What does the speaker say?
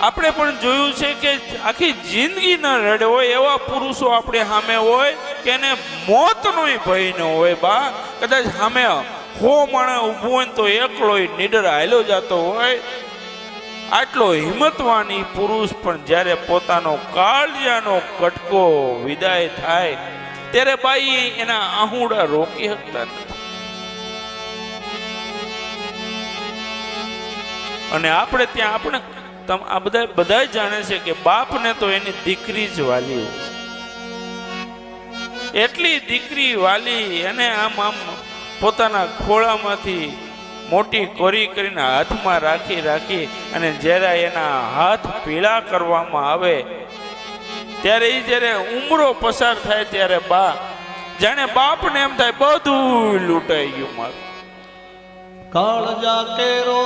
આપણે પણ જોયું છે કે આખી જિંદગી ન રડે હોય એવા પુરુષો આપણે સામે હોય કે એને મોતનોય ભય ન હોય બા, કદાચ સામે 100 માણસ ઊભું હોય ને તો એકલો નીડર હાલ્યો જતો હોય, આટલો હિંમતવાન પુરુષ પણ જ્યારે પોતાનો કાળજાનો કટકો વિદાય થાય ત્યારે બાઈ એના આહુડા રોકી શકતા નથી. અને આપણે ત્યાં આપણે આ બધા જાણે છે કે બાપને તો એની દીકરી જ વાલી હોય, એટલી દીકરી વાલી અને આમ પોતાના ખોળામાંથી મોટી કોરી કરીને હાથમાં રાખી અને જ્યારે એના હાથ પીળા કરવામાં આવે ત્યારે એ જ્યારે ઉમરો પસાર થાય ત્યારે બા જાણે બાપને એમ થાય બધું લૂંટાઈ ગયું મારું. કાળજા કેરો